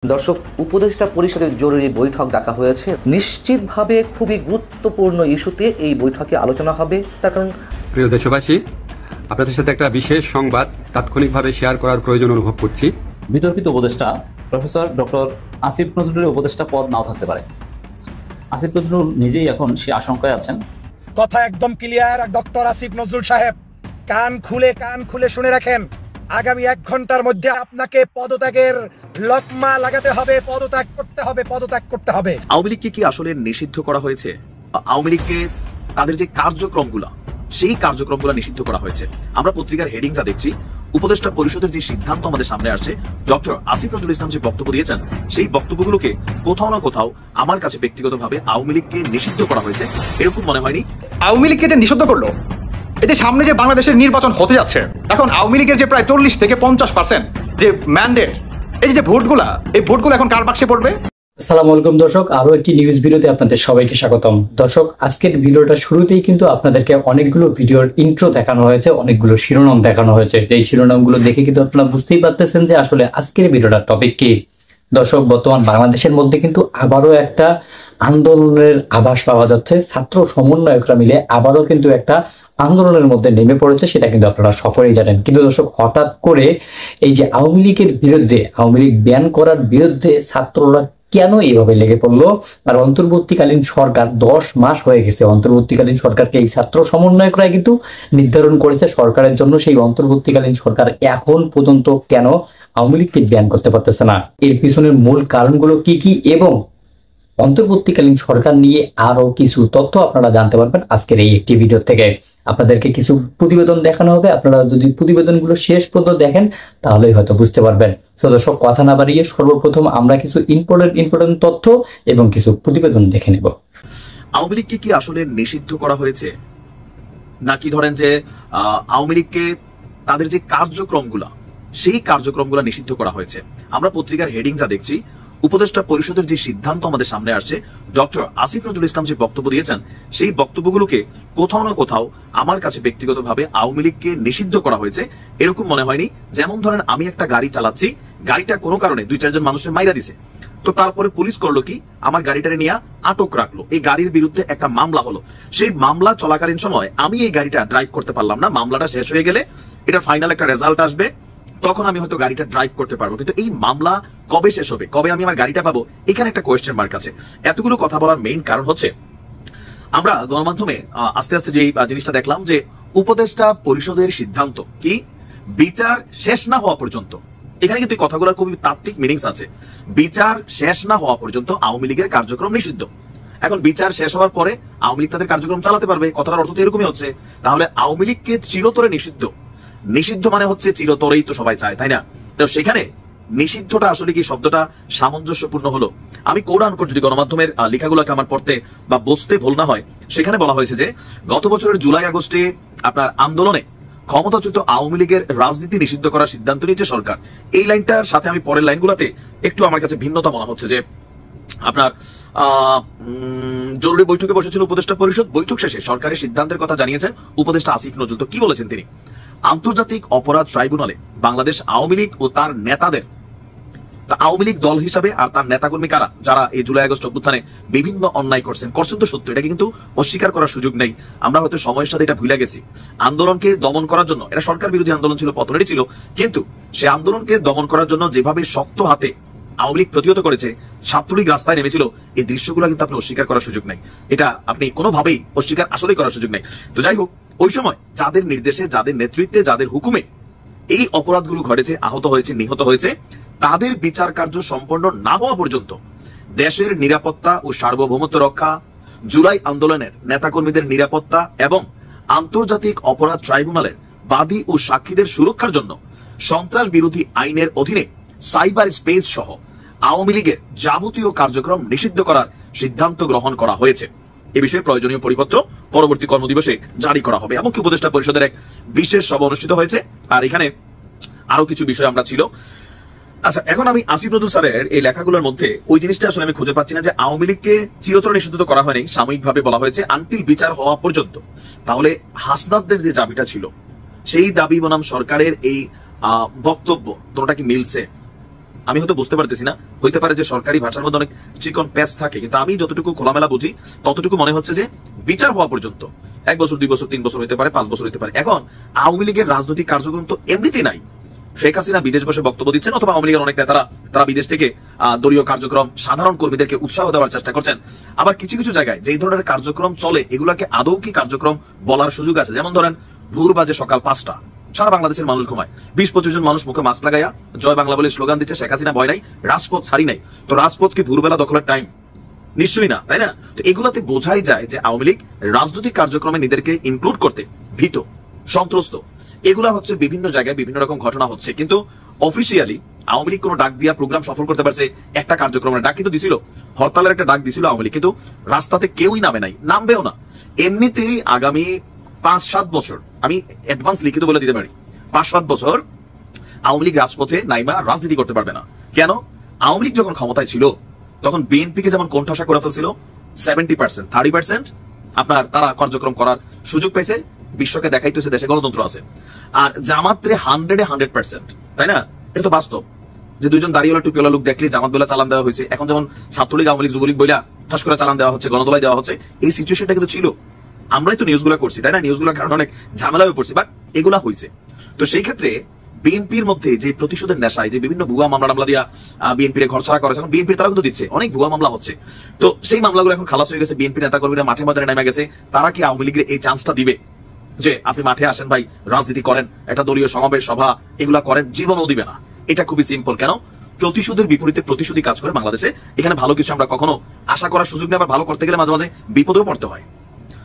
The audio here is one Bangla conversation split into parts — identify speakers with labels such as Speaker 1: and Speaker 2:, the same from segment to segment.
Speaker 1: দর্শক, উপদেষ্টা পরিষদের জরুরি বৈঠক ডাকা হয়েছে। নিশ্চিতভাবে খুবই গুরুত্বপূর্ণ ইস্যুতে এই বৈঠকে আলোচনা হবে। তার কারণ,
Speaker 2: প্রিয় দেশবাসী, আপনাদের সাথে একটা বিশেষ সংবাদ তাৎক্ষণিকভাবে শেয়ার করার প্রয়োজন অনুভব করছি।
Speaker 3: বিতর্কিত উপদেষ্টা প্রফেসর ডক্টর আসিফ নজরুলের উপদেষ্টা পদ নাও থাকতে পারে। আসিফ নজরুল নিজেই এখন সে আশঙ্কায় আছেন।
Speaker 4: কথা একদম ক্লিয়ার। ডক্টর আসিফ নজরুল সাহেব, কান খুলে শুনে রাখেন, আগামী 1 ঘন্টার মধ্যে আপনাকে পদত্যাগের লকমা লাগাতে হবে, পদত্যাগ করতে হবে।
Speaker 5: আওয়ামী লীগকে কি আসলে নিষিদ্ধ করা হয়েছে? আওয়ামী লীগকে তাদের যে কার্যক্রমগুলো, সেই কার্যক্রমগুলো নিষিদ্ধ করা হয়েছে। আমরা পত্রিকার হেডিং যা দেখছি, উপদেষ্টা পরিষদের যে সিদ্ধান্ত আমাদের সামনে আসছে, ডক্টর আসিফ নজরুল ইসলাম যে বক্তব্য দিয়েছেন, সেই বক্তব্যগুলোকে কোথাও না কোথাও আমার কাছে ব্যক্তিগতভাবে আওয়ামী লীগকে নিষিদ্ধ করা হয়েছে এরকম মনে হয়নি।
Speaker 6: আওয়ামী লীগকে যে নিষিদ্ধ করলো, এতে সামনে যে বাংলাদেশের নির্বাচন হতে যাচ্ছে, এখন আওয়ামী লীগের যে প্রায় 40 থেকে 50% যে ম্যান্ডেট, এই যে ভোটগুলা, এই ভোটগুলো এখন কার বাক্সে পড়বে?
Speaker 3: আসসালামু আলাইকুম দর্শক, আরো একটি নিউজ ভিডিওতে আপনাদের সবাইকে স্বাগতম। দর্শক, আজকের ভিডিওটা শুরুতেই কিন্তু আপনাদেরকে অনেকগুলো ভিডিওর ইন্ট্রো দেখানো হয়েছে, অনেকগুলো শিরোনাম দেখানো হয়েছে। এই শিরোনামগুলো দেখে কিন্তু আপনারা বুঝতেই পারতেছেন যে আসলে আজকের ভিডিওটার টপিক কি। দর্শক, বর্তমান বাংলাদেশের মধ্যে কিন্তু আবারও একটা আন্দোলনের আভাস পাওয়া যাচ্ছে। ছাত্র সমন্বয়করা মিলে আবারও কিন্তু একটা আন্দোলনের মধ্যে নেমে পড়েছে, সেটা কিন্তু আপনারা সকলেই জানেন। কিন্তু দর্শক, হঠাৎ করে এই যে আওয়ামী লীগের বিরুদ্ধে, আওয়ামী লীগ ব্যান করার বিরুদ্ধে ছাত্ররা কেন এইভাবে লেগে পড়লো? আর অন্তর্বর্তীকালীন সরকার 10 মাস হয়ে গেছে, অন্তর্বর্তীকালীন সরকারকে এই ছাত্র সমন্বয়করা কিন্তু নির্ধারণ করেছে সরকারের জন্য। সেই অন্তর্বর্তীকালীন সরকার এখন পর্যন্ত কেন আওয়ামী লীগকে ব্যান করতে পারতেছে না? এর পিছনের মূল কারণগুলো কি কি এবং অন্তর্বর্তীকালীন সরকার নিয়ে আরো কিছু তথ্য আপনারা জানতে পারবেন আজকের এই একটি ভিডিও থেকে। আপনাদেরকে কিছু প্রতিবেদন দেখানো হবে, আপনারা যদি প্রতিবেদনগুলো শেষ পর্যন্ত দেখেন তাহলেই হয়তো বুঝতে পারবেন। তো দর্শক, কথা না বাড়িয়ে সর্বপ্রথম আমরা কিছু ইম্পর্টেন্ট তথ্য এবং কিছু প্রতিবেদন দেখে নেব।
Speaker 5: আওয়ামী লীগকে কি আসলে নিষিদ্ধ করা হয়েছে, নাকি ধরেন যে আওয়ামী লীগকে তাদের যে কার্যক্রমগুলো, সেই কার্যক্রমগুলো নিষিদ্ধ করা হয়েছে? আমরা পত্রিকার হেডিং যা দেখছি, উপদেষ্টা পরিষদের যে সিদ্ধান্ত আমাদের সামনে আসছে, ডক্টর আসিফ নজরুল ইসলাম যে বক্তব্য দিয়েছেন, সেই বক্তব্যগুলোকে কোথাও না কোথাও আমার কাছে ব্যক্তিগতভাবে আওয়ামী লীগকে নিষিদ্ধ করা হয়েছে এরকম মনে হয়নি। যেমন ধরেন, আমি একটা গাড়ি চালাচ্ছি, গাড়িটা কোনো কারণে 2-4 জন মানুষের মাইরা দিছে, তো তারপরে পুলিশ করলো কি, আমার গাড়িটারে নিয়ে আটক রাখলো, এই গাড়ির বিরুদ্ধে একটা মামলা হলো। সেই মামলা চলাকালীন সময় আমি এই গাড়িটা ড্রাইভ করতে পারলাম না। মামলাটা শেষ হয়ে গেলে এটা ফাইনাল একটা রেজাল্ট আসবে, তখন আমি হয়তো গাড়িটা ড্রাইভ করতে পারবো। কিন্তু এই মামলা কবে শেষ হবে, কবে আমি আমার গাড়িটা পাবো, এখানে একটা কোয়েশ্চেন মার্ক আছে। এতগুলো কথা বলার মেইন কারণ হচ্ছে, আমরা গণমাধ্যমে আস্তে আস্তে যে জিনিসটা দেখলাম যে উপদেষ্টা পরিষদের সিদ্ধান্ত কি, বিচার শেষ না হওয়া পর্যন্ত, এখানে কিন্তু এই কথাগুলোর খুবই তাত্ত্বিক মিনিংস আছে। বিচার শেষ না হওয়া পর্যন্ত আওয়ামী লীগের কার্যক্রম নিষিদ্ধ। এখন বিচার শেষ হওয়ার পরে আওয়ামী লীগ তাদের কার্যক্রম চালাতে পারবে, কথাটার অর্থ তো এরকমই হচ্ছে। তাহলে আওয়ামী লীগকে চিরতরে নিষিদ্ধ মানে হচ্ছে চিরতরেই তো সবাই চায়, তাই না? তো সেখানে নিষিদ্ধটা আসলে কি শব্দটা সামঞ্জস্যপূর্ণ হলো? আমি কোরআন যদি গণমাধ্যমের লেখাগুলোকে আমার পড়তে বা বুঝতে ভুল না হয়, সেখানে বলা হয়েছে যে গত বছরের জুলাই আগস্টে আপনার আন্দোলনে ক্ষমতাচ্যুত আওয়ামী লীগের রাজনীতি নিষিদ্ধ করার সিদ্ধান্ত নিয়েছে সরকার। এই লাইনটার সাথে আমি পরের লাইনগুলোতে একটু আমার কাছে ভিন্নতা মনে হচ্ছে যে আপনার জরুরি বৈঠকে বসেছিল উপদেষ্টা পরিষদ, বৈঠক শেষে সরকারের সিদ্ধান্তের কথা জানিয়েছেন উপদেষ্টা আসিফ নজরুল। তো কি বলেছেন তিনি? আন্তর্জাতিক অপরাধ ট্রাইব্যুনালে বাংলাদেশ আওয়ামী লীগ ও তার নেতাদের, আওয়ামী লীগ দল হিসাবে আর তার নেতাকর্মী কারা, যারা এই জুলাই আগস্ট অভ্যুত্থানে বিভিন্ন অন্যায় করছেন তো সত্য, এটাকে কিন্তু অস্বীকার করার সুযোগ নেই। আমরা হয়তো সময়ের সাথে এটা ভুলে গেছি। আন্দোলনকে দমন করার জন্য, এটা সরকার বিরোধী আন্দোলন ছিল, পতনেরই ছিল, কিন্তু সে আন্দোলনকে দমন করার জন্য যেভাবে শক্ত হাতে আওয়ামী লীগ প্রতিহত করেছে, ছাত্রলীগ রাস্তায় নেমেছিল, এই দৃশ্যগুলো কিন্তু আপনি অস্বীকার করার সুযোগ নেই। এটা আপনি কোনোভাবেই অস্বীকার আসলেই করার সুযোগ নেই। তো যাই হোক, ওই সময় যাদের নির্দেশে, যাদের নেতৃত্বে, যাদের হুকুমে এই অপরাধগুলো ঘটেছে, আহত হয়েছে, নিহত হয়েছে, তাদের বিচার কার্য সম্পন্ন না হওয়া পর্যন্ত দেশের নিরাপত্তা ও সার্বভৌমত্ব রক্ষা, জুলাই আন্দোলনের নেতাকর্মীদের নিরাপত্তা এবং আন্তর্জাতিক অপরাধ ট্রাইব্যুনালের বাদী ও সাক্ষীদের সুরক্ষার জন্য সন্ত্রাস বিরোধী আইনের অধীনে সাইবার স্পেস সহ আওয়ামী লীগের যাবতীয় কার্যক্রম নিষিদ্ধ করার সিদ্ধান্ত গ্রহণ করা হয়েছে। এ বিষয়ে প্রয়োজনীয় পরিপত্র পরবর্তী কর্মদিবসে জারি করা হবে। এমনকি উপদেষ্টা পরিষদের এক বিশেষ সভা অনুষ্ঠিত হয়েছে, আর এখানে আরো কিছু বিষয় আমরা ছিল। আচ্ছা, এখন আমি আসিফ নজরুল স্যারের এই লেখাগুলোর মধ্যে ওই জিনিসটা আসলে আমি খুঁজে পাচ্ছি না যে আওয়ামী লীগকে চিরতরে নিষিদ্ধ করা হয়নি, সাময়িকভাবে বলা হয়েছে আনটিল বিচার হওয়া পর্যন্ত। তাহলে হাসনাতদের যে দাবিটা ছিল, সেই দাবি বনাম সরকারের এই বক্তব্য, তোমরা কি মিলছে? আমি হয়তো বুঝতে পারতেছি না, হইতে পারে যে সরকারি ভাষার মধ্যে অনেক চিকন প্যাচ থাকে, কিন্তু আমি যতটুকু খোলামেলা বুঝি ততটুকু মনে হচ্ছে যে বিচার হওয়া পর্যন্ত 1 বছর 2 বছর 3 বছর হইতে পারে, 5 বছর হইতে পারে। এখন আওয়ামী লীগের রাজনৈতিক কার্যক্রম তো এমনিতেই নাই। শেখ হাসিনা বিদেশ বসে বক্তব্য দিচ্ছেন, অথবা আওয়ামী লীগের অনেক নেতারা তারা বিদেশ থেকে দলীয় কার্যক্রম সাধারণ কর্মীদেরকে উৎসাহ দেওয়ার চেষ্টা করছেন। আবার কিছু কিছু জায়গায় যেই ধরনের কার্যক্রম চলে এগুলাকে আদৌ কি কার্যক্রম বলার সুযোগ আছে? যেমন ধরেন ভোর বাজে সকাল 5টা, সারা বাংলাদেশের মানুষ ঘুমায়, 20-25 জন মানুষ মুখে মাস্ক লাগাইয়া জয় বাংলা বলে স্লোগান দিচ্ছে, শেখ হাসিনা ভয় নাই, রাজপথ ছাড়ি নাই। তো রাজপথ কি ভোরবেলা দখলের টাইম? নিশ্চয়ই না, তাই না? তো এগুলাতে বোঝাই যায় যে আওয়ামী লীগ রাজনৈতিক কার্যক্রমে নিজেদেরকে ইনক্লুড করতে ভীত, সন্ত্রস্ত। এগুলা হচ্ছে বিভিন্ন জায়গায় বিভিন্ন রকম ঘটনা হচ্ছে, কিন্তু অফিসিয়ালি আওয়ামী লীগ কোনো ডাক দিয়া প্রোগ্রাম সফল করতে পারছে? একটা কার্যক্রমের ডাক কিন্তু দিছিল, হরতালের একটা ডাক দিছিল আওয়ামী লীগ, কিন্তু রাস্তাতে কেউই নামে নাই, নামবেও না। এমনিতেই আগামী 5-7 বছর, আমি অ্যাডভান্স লিখিত বলে দিতে পারি, 5-7 বছর আওয়ামী লীগ রাজপথে নাইমা রাজনীতি করতে পারবে না। কেন? আওয়ামী লীগ যখন ক্ষমতায় ছিল তখন বিএনপিকে যেমন কোণঠাসা করে ফেলছিল, 70%, 30% আপনার তারা কার্যক্রম করার সুযোগ পেয়েছে, বিশ্বকে দেখাইতেছে দেশে গণতন্ত্র আছে। আর জামাতে 100% তাই না? এটা তো বাস্তব যে দুইজন দাঁড়িয়েওয়ালা টুপিওয়ালা লোক দেখলে জামাত বলে চালান দেওয়া হয়েছে। এখন যেমন ছাত্রলীগ আওয়ামী লীগ যুবলীগ বইলা ঠাস করে চালান দেওয়া হচ্ছে, গণদোলাই দেওয়া হচ্ছে, এই সিচুয়েশনটা কিন্তু ছিল। আমরাই তো নিউজগুলো করছি, তাই না? নিউজগুলোর কারণে অনেক ঝামেলা হয়ে পড়ছি, বাট এগুলা হয়েছে। তো সেই ক্ষেত্রে বিএনপির মধ্যে যে প্রতিশোধের নেশায় যে বিভিন্ন ভুয়া মামলা দিয়া বিএনপির ঘর ছাড়া করেছে, এখন বিএনপির তারা কিন্তু দিচ্ছে, অনেক ভুয়া মামলা হচ্ছে। তো সেই মামলাগুলো এখন খালাস হয়ে গেছে, বিএনপি নেতা কর্মীরা মাঠে ময়দানে নেমে গেছে। তারা কি আওয়ামী লীগের এই চান্সটা দিবে যে আপনি মাঠে আসেন ভাই, রাজনীতি করেন, একটা দলীয় সমাবেশ সভা এগুলা করেন? জীবনও দিবে না। এটা খুবই সিম্পল। কেন? প্রতিশোধের বিপরীতে প্রতিশোধী কাজ করে বাংলাদেশে। এখানে ভালো কিছু আমরা কখনো আশা করার সুযোগ নেই, আবার ভালো করতে গেলে মাঝে মাঝে বিপদেও পড়তে হয়।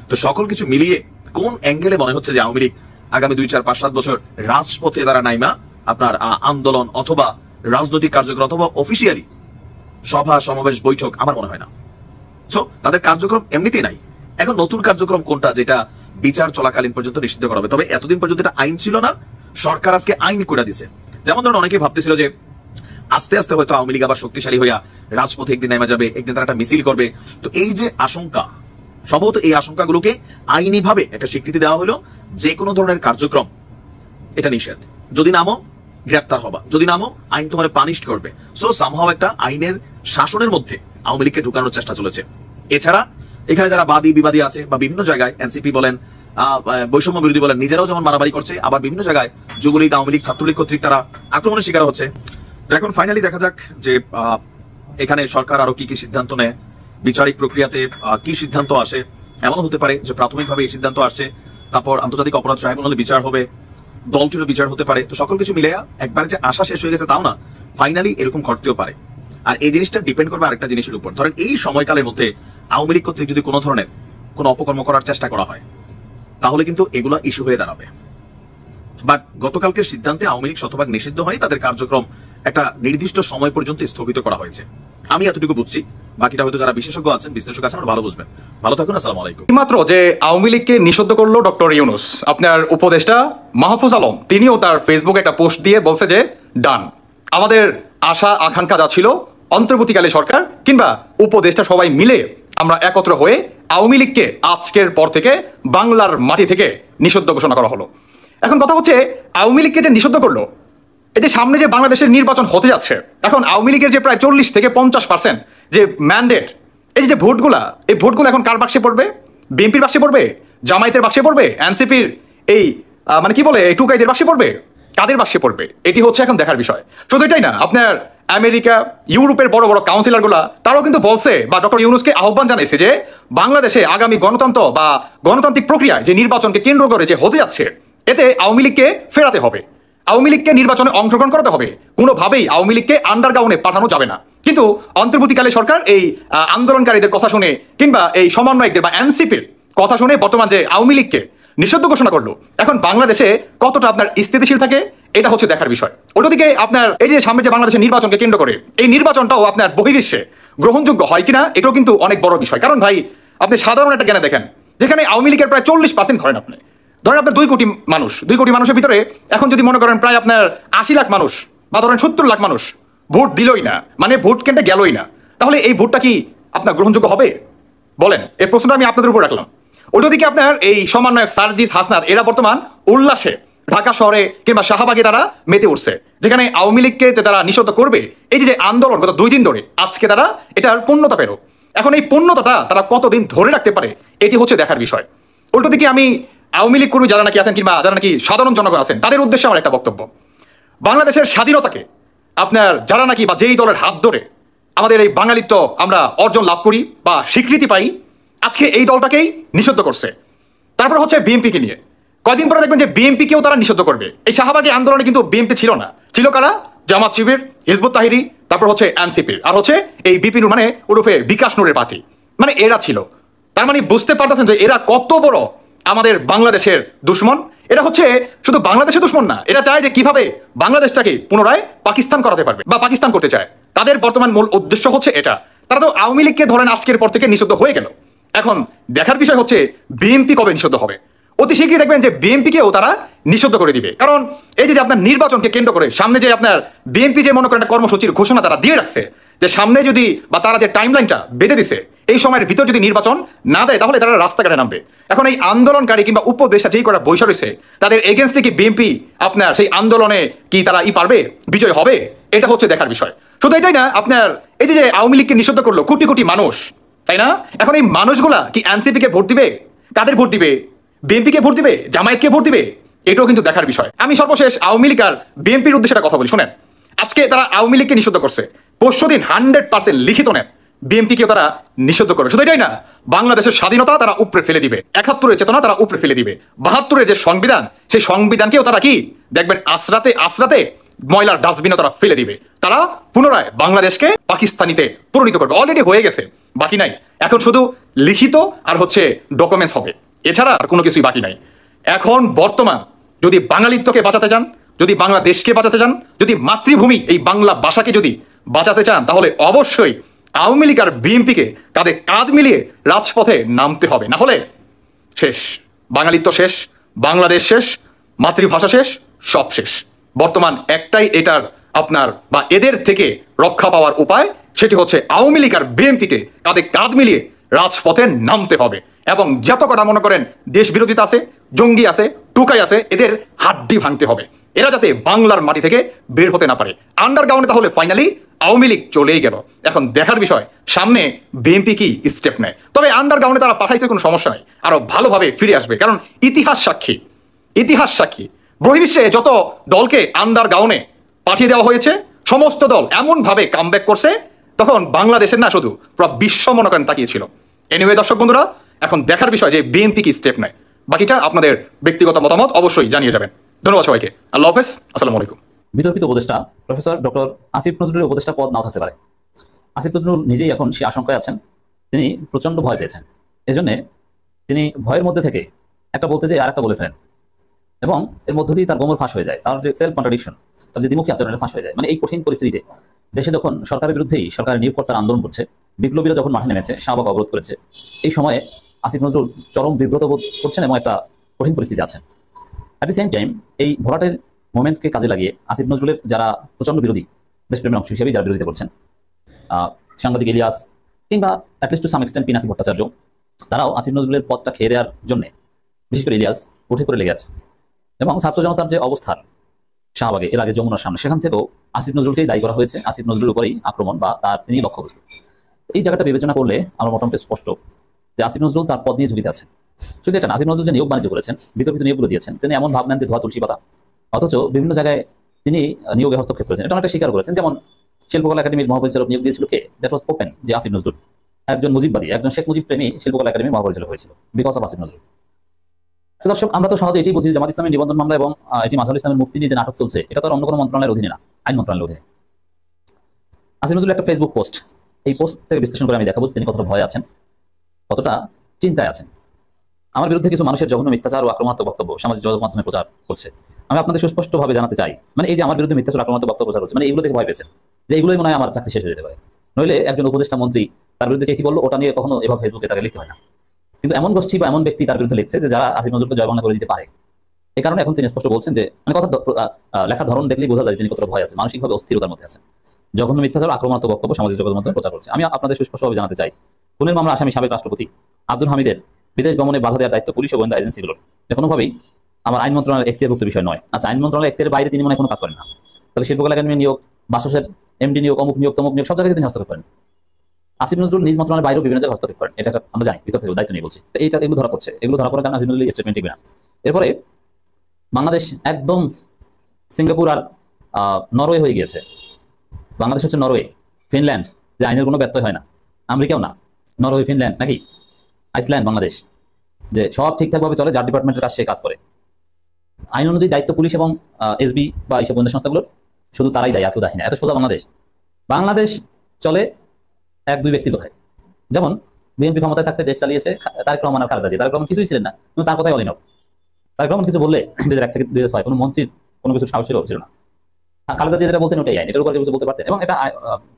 Speaker 5: তো সকল কিছু মিলিয়ে কোন অ্যাঙ্গেলে মনে হচ্ছে যে আওয়ামী লীগ আগামী 2, 4, 5, 7 বছর রাজপথে দ্বারা নাইমা আপনার আন্দোলন অথবা রাজনৈতিক কার্যক্রম অথবা অফিসিয়ালি সভা সমাবেশ বৈঠক, আমার মনে হয় না। সো তাদের কার্যক্রম এমনিতেই নাই। এখন নতুন কার্যক্রম কোনটা যেটা বিচার চলাকালীন পর্যন্ত নিষিদ্ধ করা হবে? তবে এতদিন পর্যন্ত এটা আইন ছিল না, সরকার আজকে আইন করে দিছে। যেমন ধরুন অনেকে ভাবতেছিল যে আস্তে আস্তে হয়তো আওয়ামী লীগ আবার শক্তিশালী হইয়া রাজপথে একদিন নেমে যাবে, একদিন তারা একটা মিছিল করবে। তো এই যে আশঙ্কা, সম্ভবত এই আশঙ্কাগুলোকে আইনি ভাবে একটা স্বীকৃতি দেওয়া হলো, যে কোনো ধরনের কার্যক্রম এটা নিষেধ। যদি নামো গ্রেপ্তার হবা, যদি নামো আইন তোমার পানিশ করবে। সো সামহাও একটা আইনের শাসনের মধ্যে আওয়ামী লীগকে ঢুকানোর চেষ্টা চলেছে। এছাড়া এখানে যারা বাদী বিবাদী আছে বা বিভিন্ন জায়গায় এনসিপি বলেন, বৈষম্য বিরোধী বলেন, নিজেরাও যেমন মারামারি করছে, আবার বিভিন্ন জায়গায় যুবলীগ আওয়ামী লীগ ছাত্রলীগ কর্তৃক তারা আক্রমণের শিকার হচ্ছে। এখন ফাইনালি দেখা যাক যে এখানে সরকার আরো কি কি সিদ্ধান্ত নেয়, বিচারিক প্রক্রিয়াতে কি সিদ্ধান্ত আসে। এমন হতে পারে যে প্রাথমিকভাবে এই সিদ্ধান্ত আসছে, তারপর আন্তর্জাতিক অপরাধ ট্রাইব্যুনালে বিচার হবে, দলটির বিচার হতে পারে। তো সকল কিছু মিলে একবারে যে আশা শেষ হয়ে গেছে তাও না, ফাইনালি এরকম ঘটতেও পারে। আর এই জিনিসটা ডিপেন্ড করবে আরেকটা জিনিসের উপর। ধরেন এই সময়কালের মধ্যে আওয়ামী লীগ কর্তৃক যদি কোনো ধরনের কোনো অপকর্ম করার চেষ্টা করা হয় তাহলে কিন্তু এগুলো ইস্যু হয়ে দাঁড়াবে। বাট গতকালকের সিদ্ধান্তে আওয়ামী লীগ শতভাগ নিষিদ্ধ হয়, তাদের কার্যক্রম একটা নির্দিষ্ট সময় পর্যন্ত স্থগিত করা হয়েছে। আমি এতটুকু বুঝছি, বাকিটা হয়তো যারা বিশেষজ্ঞ আছেন বিশ্লেষক আছেন ভালো বুঝবেন। ভালো থাকুন, আসসালামু আলাইকুম।
Speaker 6: মাত্র যে আওয়ামী লীগকে নিষিদ্ধ করলো ডক্টর ইউনূস, আপনার উপদেষ্টা মাহফুজ আলম তিনিও তার ফেসবুকে একটা পোস্ট দিয়ে বলছে যে ডান, আমাদের আশা আকাঙ্ক্ষা যা ছিল অন্তর্বর্তীকালে সরকার কিংবা উপদেষ্টা সবাই মিলে আমরা একত্র হয়ে আওয়ামী লীগকে আজকের পর থেকে বাংলার মাটি থেকে নিষিদ্ধ ঘোষণা করা হলো। এখন কথা হচ্ছে আওয়ামী লীগকে যে নিষিদ্ধ করলো, এই যে সামনে যে বাংলাদেশের নির্বাচন হতে যাচ্ছে, এখন আওয়ামী লীগের যে প্রায় 40 থেকে 50% যে ম্যান্ডেট, এই যে ভোটগুলা, এই ভোটগুলো এখন কার বাক্সে পড়বে? বিএনপির বাক্সে পড়বে, জামায়াতের বাক্সে পড়বে, এনসিপির এই মানে কি বলে এই টুকাইদের বাক্সে পড়বে, কাদের বাক্সে পড়বে? এটি হচ্ছে এখন দেখার বিষয়। শুধু এটাই না, আপনার আমেরিকা ইউরোপের বড় বড় কাউন্সিলরগুলা তারাও কিন্তু বলছে বা ডক্টর ইউনূসকে আহ্বান জানাইছে যে বাংলাদেশে আগামী গণতন্ত্র বা গণতান্ত্রিক প্রক্রিয়ায় যে নির্বাচনকে কেন্দ্র করে যে হতে যাচ্ছে, এতে আওয়ামী লীগকে ফেরাতে হবে, আওয়ামী লীগকে নির্বাচনে অংশগ্রহণ করাতে হবে, কোনোভাবেই আওয়ামী লীগকে আন্ডারগ্রাউন্ডে পাঠানো যাবে না। কিন্তু অন্তর্বর্তীকালে সরকার এই আন্দোলনকারীদের কথা শুনে কিংবা এই সমন্বয়কদের বা এনসিপির কথা শুনে বর্তমান যে আওয়ামী লীগকে নিষিদ্ধ ঘোষণা করলো, এখন বাংলাদেশে কতটা আপনার স্থিতিশীল থাকে এটা হচ্ছে দেখার বিষয়। অন্যদিকে আপনার এই যে সামনে যে বাংলাদেশের নির্বাচনকে কেন্দ্র করে এই নির্বাচনটাও আপনার বহির্বিশ্বে গ্রহণযোগ্য হয় কিনা এটাও কিন্তু অনেক বড় বিষয়। কারণ ভাই আপনি সাধারণ একটা জ্ঞানে দেখেন, যেখানে আওয়ামী লীগের প্রায় 40% ধরেন আপনার 2 কোটি মানুষ, 2 কোটি মানুষের ভিতরে এখন যদি মনে করেন প্রায় আপনার 80 লাখ মানুষ বা ধরেন 70 লাখ মানুষ ভোট দিলই না, মানে ভোট কেন্দ্রে গেলই না, তাহলে এই ভোটটা কি আপনার গ্রহণযোগ্য হবে বলেন? এই প্রশ্নটা আমি আপনাদের উপর রাখলাম। অন্যদিকে আপনার এই সমন্বয়ক সার্জিস হাসনাত এরা বর্তমান উল্লাসে ঢাকা শহরে কিংবা শাহবাগে তারা মেতে উঠছে যেখানে আওয়ামী লীগকে যে তারা নিষিদ্ধ করবে, এই যে আন্দোলন গত 2 দিন ধরে, আজকে তারা এটার পূর্ণতা পেল। এখন এই পূর্ণতাটা তারা কতদিন ধরে রাখতে পারে, এটি হচ্ছে দেখার বিষয়। উল্টো দিকে আমি আওয়ামী লীগ কর্মী যারা নাকি আছেন কিংবা যারা নাকি সাধারণ জনগণ আছেন, তাদের উদ্দেশ্যে আমার একটা বক্তব্য। বাংলাদেশের স্বাধীনতাকে আপনার যারা নাকি বা যেই দলের হাত ধরে আমাদের এই বাঙালিত্ব আমরা অর্জন লাভ করি বা স্বীকৃতি পাই, আজকে এই দলটাকেই নিষিদ্ধ করছে। তারপর হচ্ছে বিএনপিকে নিয়ে কয়দিন পরে দেখবেন যে বিএনপিকেও তারা নিষিদ্ধ করবে। এই শাহবাগী আন্দোলনে কিন্তু বিএনপি ছিল না, ছিল কারা? জামাত শিবির, হিজবুত তাহরির, তারপর হচ্ছে এনসিপির, আর হচ্ছে এই বিপি নূর মানে ওরফে বিকাশ নূরের পার্টি, মানে এরা ছিল। তার মানে বুঝতে পারতেছেন যে এরা কত বড় আমাদের বাংলাদেশের দুশ্মন। এটা হচ্ছে শুধু বাংলাদেশের দুশ্মন না, এরা চায় যে কিভাবে বাংলাদেশটাকে পুনরায় পাকিস্তান করাতে পারবে বা পাকিস্তান করতে চায়। তাদের বর্তমান মূল উদ্দেশ্য হচ্ছে এটা। তারা তো আওয়ামী লীগকে ধরেন আজকের পর থেকে নিষিদ্ধ হয়ে গেল। এখন দেখার বিষয় হচ্ছে বিএনপি কবে নিষিদ্ধ হবে। অতি শীঘ্রই দেখবেন যে বিএনপিকেও তারা নিষিদ্ধ করে দিবে। কারণ এই যে আপনার নির্বাচনকে কেন্দ্র করে সামনে যে আপনার বিএনপি যে মনে করেন একটা কর্মসূচির ঘোষণা তারা দিয়ে রাখছে, যে সামনে যদি বা তারা যে টাইমলাইনটা বেঁধে দিছে, এই সময়ের ভিতর যদি নির্বাচন না দেয় তাহলে তারা রাস্তাঘাটে নামবে। এখন এই আন্দোলনকারী কিংবা উপদেষ্টা যেই কটা বৈশা রয়েছে, তাদের এগেনস্টে কি বিএনপি আপনার সেই আন্দোলনে কি তারা পারবে, বিজয় হবে, এটা হচ্ছে দেখার বিষয়। শুধু এটাই না, আপনার এই যে আওয়ামী লীগকে নিষিদ্ধ করলো কোটি কোটি মানুষ, তাই না? এখন এই মানুষগুলা কি এনসিপি কে ভোট দিবে? কাদের ভোট দিবে? বিএনপিকে ভোট দিবে? জামায়াতকে ভোট দিবে? এটাও কিন্তু দেখার বিষয়। আমি সর্বশেষ আওয়ামী লীগ আর বিএনপির উদ্দেশ্যে একটা কথা বলি, শুনেন। আজকে তারা আওয়ামী লীগকে নিষিদ্ধ করছে, পরশুদিন 100% লিখিত নেন বিএনপিকেও তারা নিষিদ্ধ করবে। শুধু এটাই না, বাংলাদেশের স্বাধীনতা তারা উপরে ফেলে দিবে, 71-এর চেতনা তারা উপরে ফেলে দিবে, 72-এর যে সংবিধান, সেই সংবিধানকেও তারা কি দেখবেন আশ্রাতে আশ্রাতে ময়লার ডাস্টবিনে তারা ফেলে দিবে। তারা পুনরায় বাংলাদেশকে পাকিস্তানিতে পরিণত করবে। অলরেডি হয়ে গেছে, বাকি নাই। এখন শুধু লিখিত আর হচ্ছে ডকুমেন্টস হবে, এছাড়া আর কোনো কিছুই বাকি নাই। এখন বর্তমান যদি বাঙালিত্বকে বাঁচাতে চান, যদি বাংলাদেশকে বাঁচাতে চান, যদি মাতৃভূমি এই বাংলা ভাষাকে যদি বাঁচাতে চান, তাহলে অবশ্যই আওয়ামী লীগ আর বিএনপিকে কাঁধে কাঁধ মিলিয়ে রাজপথে নামতে হবে। না হলে শেষ, বাঙালিত্ব শেষ, বাংলাদেশ শেষ, মাতৃভাষা শেষ, সব শেষ। বর্তমান একটাই এটার আপনার বা এদের থেকে রক্ষা পাওয়ার উপায়, সেটি হচ্ছে আওয়ামী লীগ আর বিএনপিকে কাঁধে কাঁধ মিলিয়ে রাজপথে নামতে হবে। এবং যত কটা মনে করেন দেশ বিরোধিতা আছে, জঙ্গি আছে, টুকাই আছে, এদের হাড্ডি ভাঙতে হবে, এরা যাতে বাংলার মাটি থেকে বের হতে না পারে। আন্ডারগ্রাউন্ডে তাহলে ফাইনালি আওয়ামী লীগ চলেই গেল। এখন দেখার বিষয় সামনে বিএনপি কি স্টেপ নেয়। তবে আন্ডারগ্রাউন্ডে তারা পাঠাইছে, কোনো সমস্যা নাই, আরো ভালোভাবে ফিরে আসবে। কারণ ইতিহাস সাক্ষী, ইতিহাস সাক্ষী, বহির্বিশ্বে যত দলকে আন্ডারগ্রাউন্ডে পাঠিয়ে দেওয়া হয়েছে, সমস্ত দল এমন ভাবে কামব্যাক করছে, তখন বাংলাদেশের না শুধু পুরো বিশ্ব মনে করেন তাকিয়েছিল। এনিওয়ে দর্শক বন্ধুরা, এখন দেখার বিষয় যে বিএনপি কি স্টেপ নেয়। বাকিটা আপনাদের ব্যক্তিগত মতামত অবশ্যই জানিয়ে যাবেন। ধন্যবাদ সবাইকে। আল্লাহ হাফেজ, আসসালামু আলাইকুম।
Speaker 7: বিতর্কিত উপদেষ্টা প্রফেসর ডক্টর আসিফ নজরুলের উপদেষ্টা পদ নাও থাকতে পারে। আসিফ নজরুল নিজেই এখন সে আশঙ্কায় আছেন, তিনি প্রচন্ড ভয় পেয়েছেন। এজন্য তিনি ভয়ের মধ্যে থেকে একটা বলতে যেয়ে আর একটা বলে ফেলেন, এবং এর মধ্য দিয়ে তার গোমর ফাঁস হয়ে যায়, তার যে সেলফ কন্ট্রাডিকশন, তার যে দ্বিমুখী আচরণের ফাঁস হয়ে যায়। মানে এই কঠিন পরিস্থিতিতে দেশে যখন সরকারের বিরুদ্ধেই সরকারের নিয়োগকর্তারা আন্দোলন করছে, বিপ্লবীরা যখন মাঠে নেমেছে, শাহবাগ অবরোধ করেছে, এই সময়ে আসিফ নজরুল চরম বিব্রত বোধ করছেন এবং একটা কঠিন পরিস্থিতি আছেন। অ্যাট দি সেম টাইম এই ভরাটের মোমেন্টকে কাজে লাগিয়ে আসিফ নজরুলের যারা প্রচন্ড বিরোধী, দেশপ্রেমের অংশ হিসেবেই যারা বিরোধিতা করছেন, সাংবাদিক ইলিয়াস কিংবা at least to some extent Pinaki Bhattacharya, তারাও আসিফ নজরুলের পদটা খেয়ে দেওয়ার জন্য, বিশেষ করে ইলিয়াস, উঠে করে লেগে আছে। এবং ছাত্র জনতার যে অবস্থান শাহবাগে, এর আগে যমুনার সামনে, সেখান থেকেও আসিফ নজরুলকেই দায়ী করা হয়েছে, আসিফ নজরুলের উপরেই আক্রমণ বা তার তিনি লক্ষ্যবস্তু। এই জায়গাটা বিবেচনা করলে আমার মোটামুটি স্পষ্ট যে আসিফ নজরুল তার পদ নিয়ে ঝুঁকিতে আছেন। শুধু এটা না, আসিফ নজরুল যে নিয়োগ বাণিজ্য করেছেন, বিতর্কিত নিয়োগগুলো দিয়েছেন, তিনি এমন ভাবনেন যে ধোয়া তুলসী পাতা, অথচ বিভিন্ন জায়গায় তিনি নিয়োগে হস্তক্ষেপ করেছেন, এটা অনেকটা স্বীকার করেছেন। যেমন শিল্পকলা একাডেমির মহাপরিচালক নিয়োগ দিয়েছিল কে? দ্যাট ওয়াজ ওপেন, যে আসিফ নজরুল একজন মুজিববাদী, একজন শেখ মুজিব প্রেমী শিল্পকলা একাডেমির মহাপরিচালক হয়েছিল বিকজ অফ আসিফ নজরুল। তো দর্শক, আমরা তো সহজে এটাই বুঝি জামাত ইসলামের নিবন্ধন মামলা এবং এটি মাজহারুল ইসলামের মুক্তি নিয়ে যে নাটক চলছে, এটা তো আর অন্য কোনো মন্ত্রণালয়ের অধীনে না, আইন মন্ত্রণালয়ের অধীনে। আসিফ নজরুল একটা ফেসবুক পোস্ট, এই পোস্ট থেকে বিশ্লেষণ করে আমি দেখাবো তিনি কতটা ভয় আছেন, কতটা চিন্তায় আছেন। আমার বিরুদ্ধে কিছু মানুষের জঘন্য মিথ্যাচার ও আক্রমণাত্মক বক্তব্য সামাজিক যোগাযোগ মাধ্যমে প্রচার করছে। আমি আপনাদের সুস্পষ্টভাবে জানাতে চাই, মানে এই যে আমার বিরুদ্ধে মিথ্যাচার আক্রমণাত্মক বক্তব্য প্রচার করছে, মানে এইগুলো থেকে ভয় পেয়েছেন যে এইগুলোই মনে হয় আমার চাকরি শেষ হয়ে যেতে পারে। নইলে একজন উপদেষ্টা মন্ত্রী তার বিরুদ্ধে কে কি বললো ওটা নিয়ে কখনো এভাবে ফেসবুকে তাকে লিখতে হয় না। কিন্তু এমন গোষ্ঠী বা এমন ব্যক্তি তার বিরুদ্ধে লিখছে যে যারা আসিফ নজরুলকে জয়বাংলা করে দিতে পারে। এই কারণে এখন তিনি স্পষ্ট বলছেন যে, মানে কথা লেখার ধরন দেখলেই বোঝা যায় তিনি কতটা ভয় আছে, মানসিকভাবে অস্থিরতার মধ্যে আছেন। জঘন্য মিথ্যাচার আক্রমণাত্মক বক্তব্য সামাজিক যোগাযোগ মাধ্যমে প্রচার করছে। আমি আপনাদের সুস্পষ্টভাবে জানাতে চাই, খুনের মামলা আসামি সাবেক রাষ্ট্রপতি আব্দুল হামিদের বিদেশ গমনে বাধা দেওয়ার দায়িত্ব পুলিশ ও গোয়েন্দা এজেন্সিগুলোর, কোনোভাবেই আমার আইন মন্ত্রণালয়ের এখতিয়ারভুক্ত বিষয় নয়। আচ্ছা, আইন মন্ত্রণালয়ের এখতিয়ারের বাইরে তিনি মনে কোনো কাজ করেন না, তাহলে শিল্পকলা একাডেমি নিয়োগ, বাসসের এমডি নিয়োগ, অমুক নিয়োগ, তমুক নিয়োগ, সব জায়গায় তিনি হস্তক্ষেপ করেন। আসিফ নজরুল নিজ মন্ত্রণালয়ের বাইরেও বিভিন্ন জায়গায় হস্তক্ষেপ করেন, এটা আমরা জানি, ভিতর থেকে দায়িত্ব নিয়ে বলছি। তো এগুলো ধরা পড়ছে, এগুলো ধরা পড়ার কারণে আসিফ নজরুল স্টেটমেন্ট টিকবে না। এরপরে বাংলাদেশ একদম সিঙ্গাপুর আর নরওয়ে হয়ে গিয়েছে। বাংলাদেশ হচ্ছে নরওয়ে, ফিনল্যান্ড, যে আইনের কোনো ব্যত্যয় হয় না, আমেরিকাও না, নরওয়ে, ফিনল্যান্ড নাকি আইসল্যান্ড, বাংলাদেশ, যে সব ঠিকঠাকভাবে চলে, যার ডিপার্টমেন্টের কাজ সে কাজ করে। আইন অনুযায়ী দায়িত্ব পুলিশ এবং এসবি বা এইসব গোয়েন্দা সংস্থাগুলোর, শুধু তারাই দায়ী, আর কেউ দায়ী না। এত সোজা বাংলাদেশ। বাংলাদেশ চলে এক দুই ব্যক্তির কথায়। যেমন বিএনপি ক্ষমতায় থাকতে দেশ চালিয়েছে তারেক রহমান আর খালেদা জিয়া। তারেক রহমান কিছুই ছিলেন না, কিন্তু তার কথাই অলিনব। তারেক রহমান কিছু বললে 2001 থেকে 2006 কোনো মন্ত্রীর কোনো কিছু সাহস ছিল না। খালেদা জিয়া যেটা বলতেন ওটাই আইন, এটার উপর কিছু বলতে পারতেন, এবং এটা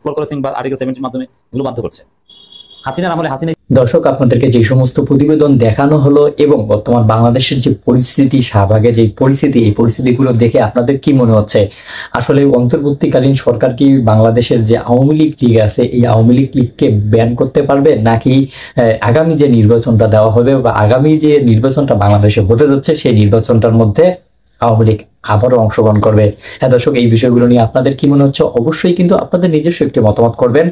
Speaker 7: ফ্লোর ক্রসিং বা আর্টিকেল 70 মাধ্যমে এগুলো বাধ্য করছে। হাসিনার আমলে হাসিনা।
Speaker 3: দর্শক, আপনাদেরকে যে সমস্ত প্রতিবেদন দেখানো হলো এবং বর্তমান বাংলাদেশের যে পরিস্থিতি, শাহবাগে যে পরিস্থিতি, এই পরিস্থিতিগুলো দেখে আপনাদের কি মনে হচ্ছে? আসলে অন্তর্বর্তীকালীন সরকার কি বাংলাদেশের যে আওয়ামী লীগ আছে, এই আওয়ামী লীগকে ব্যান করতে পারবে, নাকি আগামী যে নির্বাচনটা দেওয়া হবে বা আগামী যে নির্বাচনটা বাংলাদেশে হতে যাচ্ছে, সেই নির্বাচনটার মধ্যে আওয়ামী লীগ আবারও অংশগ্রহণ করবে? হ্যাঁ দর্শক, এই বিষয়গুলো নিয়ে আপনাদের কি মনে হচ্ছে? অবশ্যই কিন্তু আপনাদের নিজস্ব একটি মতামত করবেন।